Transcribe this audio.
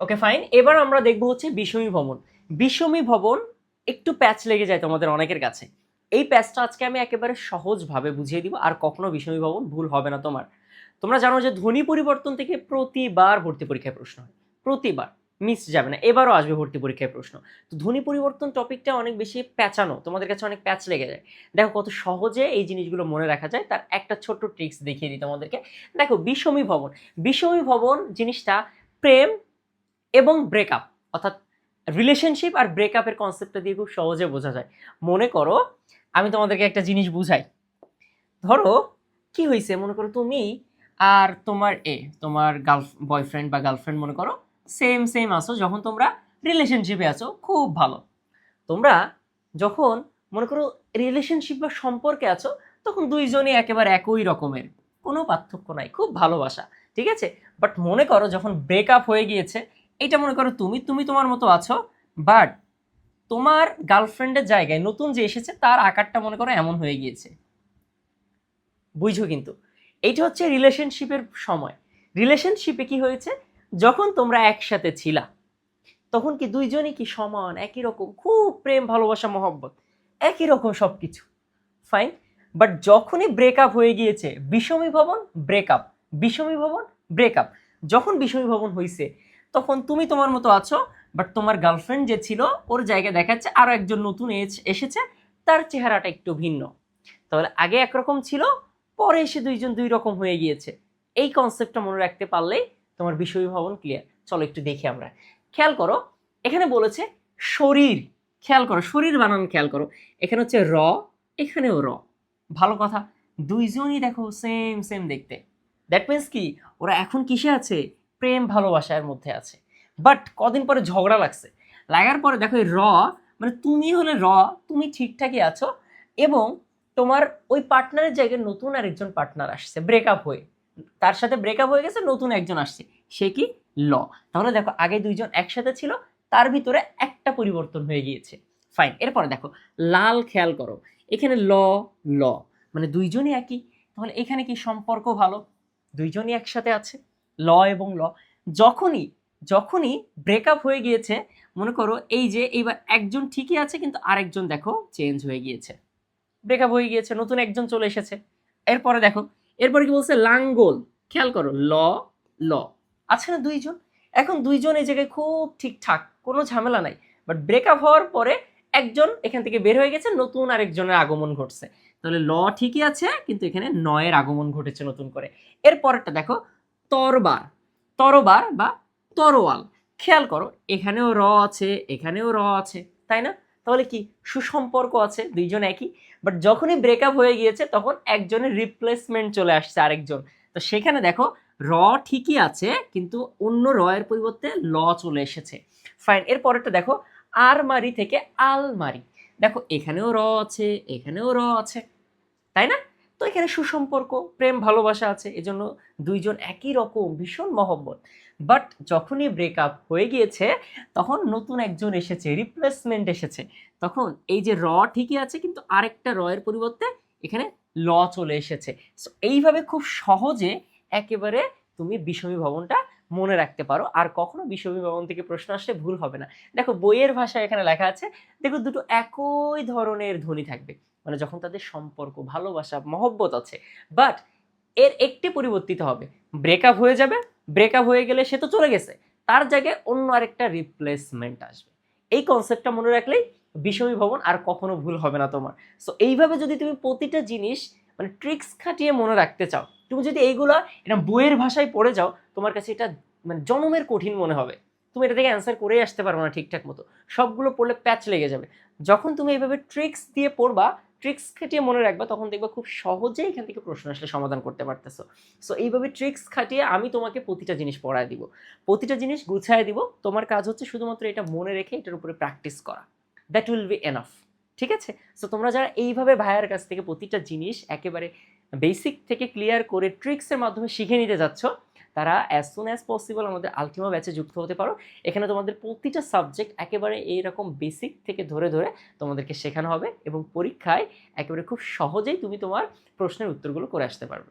Okay fine, এবার আমরা দেখবো হচ্ছে বিষমী ভবন। বিষমী ভবন একটু প্যাচ লেগে যায় তোমাদের অনেকের কাছে। এই প্যাচটা আজকে আমি একেবারে সহজভাবে বুঝিয়ে দিব, আর কখনো বিষমী ভবন ভুল হবে না তোমার। তোমরা জানো যে ধ্বনি পরিবর্তন থেকে প্রতিবার ভর্তি পরীক্ষায় প্রশ্ন হয়, প্রতিবার, মিস যাবে না, এবারও আসবে ভর্তি পরীক্ষায় প্রশ্ন। তো ধ্বনি পরিবর্তন টপিকটা অনেক বেশি প্যাচানো, তোমাদের কাছে অনেক প্যাচ লেগে যায়। দেখো কত সহজে এই জিনিসগুলো মনে রাখা যায়, তার একটা ছোট্ট ট্রিক্স দেখিয়ে দিই তোমাদেরকে। দেখো বিষমী ভবন, বিষমী ভবন জিনিসটা প্রেম এবং ব্রেকআপ, অর্থাৎ রিলেশনশিপ আর ব্রেকআপের কনসেপ্টটা দিয়ে খুব সহজে বোঝা যায়। মনে করো আমি তোমাদেরকে একটা জিনিস বুঝাই। ধরো কি হয়েছে, মনে করো তুমি আর তোমার বয়ফ্রেন্ড বা গার্লফ্রেন্ড মনে করো সেম সেম আছো, যখন তোমরা রিলেশনশিপে আছো খুব ভালো। তোমরা যখন মনে করো রিলেশনশিপ বা সম্পর্কে আছো, তখন দুইজনই একেবারে একই রকমের, কোনো পার্থক্য নাই, খুব ভালোবাসা, ঠিক আছে। বাট মনে করো যখন ব্রেকআপ হয়ে গিয়েছে, এটা মনে করো তুমি তুমি তোমার মতো আছো, বাট তোমার গার্লফ্রেন্ডের জায়গায় নতুন যে এসেছে তার আকারটা মনে করো এমন হয়ে গিয়েছে। বুঝছো কিন্তু এইটা হচ্ছে রিলেশনশিপের সময়। রিলেশনশিপে কি হয়েছে, যখন তোমরা একসাথে ছিলা তখন কি দুইজনই কি সমান, একই রকম, খুব প্রেম ভালোবাসা মহব্বত, একই রকম সব কিছু, ফাইন। বাট যখনই ব্রেকআপ হয়ে গিয়েছে, বিষমী ভবন ব্রেকআপ, বিষমী ভবন ব্রেকআপ, যখন বিষমী ভবন হয়েছে তখন তুমি তোমার মতো আছো, বাট তোমার গার্লফ্রেন্ড যে ছিল ওর জায়গায় দেখাচ্ছে আরো একজন নতুন এসেছে, তার চেহারাটা একটু ভিন্ন। তাহলে আগে একরকম ছিল, পরে এসে দুইজন দুই রকম হয়ে গিয়েছে। এই কনসেপ্টটা মনে রাখতে পারলেই তোমার বিষয় ভবন ক্লিয়ার। চলো একটু দেখি আমরা। খেয়াল করো, এখানে বলেছে শরীর, খেয়াল করো শরীর বানান খেয়াল করো, এখানে হচ্ছে র, এখানেও র, ভালো কথা, দুইজনই দেখো সেম সেম দেখতে। দ্যাট মিন্স কি, ওরা এখন কিসে আছে, প্রেম ভালোবাসার মধ্যে আছে। বাট কদিন পরে ঝগড়া লাগছে, লাগার পরে দেখো এই র, মানে তুমি হলে র, তুমি ঠিকঠাকই আছো, এবং তোমার ওই পার্টনারের জায়গায় নতুন আরেকজন পার্টনার আসছে ব্রেকআপ হয়ে, তার সাথে ব্রেকআপ হয়ে গেছে, নতুন একজন আসছে, সে কি ল। তাহলে দেখো আগে দুইজন একসাথে ছিল, তার ভিতরে একটা পরিবর্তন হয়ে গিয়েছে, ফাইন। এরপরে দেখো লাল, খেয়াল করো এখানে ল, ল, মানে দুইজনই একই, তাহলে এখানে কি সম্পর্ক ভালো, দুইজনই একসাথে আছে, ল এবং ল। যখনই যখনই ব্রেকআপ হয়ে গিয়েছে, মনে করো এই যে এইবার একজন ঠিকই আছে কিন্তু আরেকজন দেখো চেঞ্জ হয়ে গিয়েছে, ব্রেকআপ হয়ে গিয়েছে, নতুন একজন চলে এসেছে। এরপরে দেখো, এরপরে কি বলছে, লাঙ্গল, খেয়াল করো ল, ল, আছে না দুইজন, এখন দুইজন এই জায়গায় খুব ঠিকঠাক, কোনো ঝামেলা নাই। বাট ব্রেকআপ হওয়ার পরে একজন এখান থেকে বের হয়ে গেছে, নতুন আরেকজনের আগমন ঘটছে, তাহলে ল ঠিকই আছে কিন্তু এখানে নয়ের আগমন ঘটেছে নতুন করে। এরপরেরটা দেখো তরবার, তরবার বা তরোয়াল, খেয়াল করো এখানেও র আছে, এখানেও র আছে, তাই না? তাহলে কি সুসম্পর্ক আছে, দুইজন একই। বাট যখনই ব্রেকআপ হয়ে গিয়েছে তখন একজনের রিপ্লেসমেন্ট চলে আসছে আরেকজন, তো সেখানে দেখো র ঠিকই আছে কিন্তু অন্য র এর পরিবর্তে ল চলে এসেছে, ফাইন। এর পরেরটা দেখো আরমারি থেকে আলমারি, দেখো এখানেও র আছে, এখানেও র আছে, তাই না? তো এখানে সুসম্পর্ক, প্রেম ভালোবাসা আছে, এজন্য দুইজন একই রকম ভীষণ মহব্বত। বাট যখনই ব্রেকআপ হয়ে গিয়েছে তখন নতুন একজন এসেছে, রিপ্লেসমেন্ট এসেছে, তখন এই যে র ঠিকই আছে কিন্তু আরেকটা র এর পরিবর্তে এখানে ল চলে এসেছে। সো এইভাবে খুব সহজে একেবারে তুমি বিষমী ভবনটা মনে রাখতে পারো, আর কখনো বিষমী ভবন থেকে প্রশ্ন আসলে ভুল হবে না। দেখো বইয়ের ভাষায় এখানে লেখা আছে, দেখো দুটো একই ধরনের ধ্বনি থাকবে, মানে যখন তাদের সম্পর্ক ভালোবাসা মহব্বত আছে, বাট এর একটি পরিবর্তিত হবে, ব্রেকআপ হয়ে যাবে, ব্রেকআপ হয়ে গেলে সে তো চলে গেছে, তার জায়গায় অন্য আরেকটা রিপ্লেসমেন্ট আসবে। এই কনসেপ্টটা মনে রাখলেই বিষমী ভবন আর কখনো ভুল হবে না তোমার। সো এইভাবে যদি তুমি প্রতিটা জিনিস মানে ট্রিক্স খাটিয়ে মনে রাখতে চাও, তুমি যদি এইগুলা এটা বইয়ের ভাষায় পড়ে যাও, তোমার কাছে এটা মানে জনমের কঠিন মনে হবে, তুমি এটা থেকে অ্যান্সার করে আসতে পারবে না ঠিকঠাক মতো, সবগুলো পড়লে প্যাচ লেগে যাবে। যখন তুমি এইভাবে ট্রিক্স দিয়ে পড়বা, ট্রিক্স খাটিয়ে মনে রাখবা, তখন দেখবা খুব সহজেই এখান থেকে প্রশ্ন আসলে সমাধান করতে পারতেছো। সো এইভাবে ট্রিক্স খাটিয়ে আমি তোমাকে প্রতিটা জিনিস পড়ায় দিব, প্রতিটা জিনিস গুছায় দিব, তোমার কাজ হচ্ছে শুধুমাত্র এটা মনে রেখে এটার উপরে প্র্যাকটিস করা, দ্যাট উইল বি এনাফ, ঠিক আছে। সো তোমরা যারা এইভাবে ভাইয়ার কাছ থেকে প্রতিটা জিনিস একেবারে বেসিক থেকে ক্লিয়ার করে ট্রিক্সের মাধ্যমে শিখে নিতে যাচ্ছ, তারা অ্যাজ সুন অ্যাজ পসিবল আমাদের আলটিমা ব্যাচে যুক্ত হতে পারো। এখানে তোমাদের প্রতিটা সাবজেক্ট একেবারে এইরকম বেসিক থেকে ধরে ধরে তোমাদেরকে শেখানো হবে, এবং পরীক্ষায় একেবারে খুব সহজেই তুমি তোমার প্রশ্নের উত্তরগুলো করে আসতে পারবে।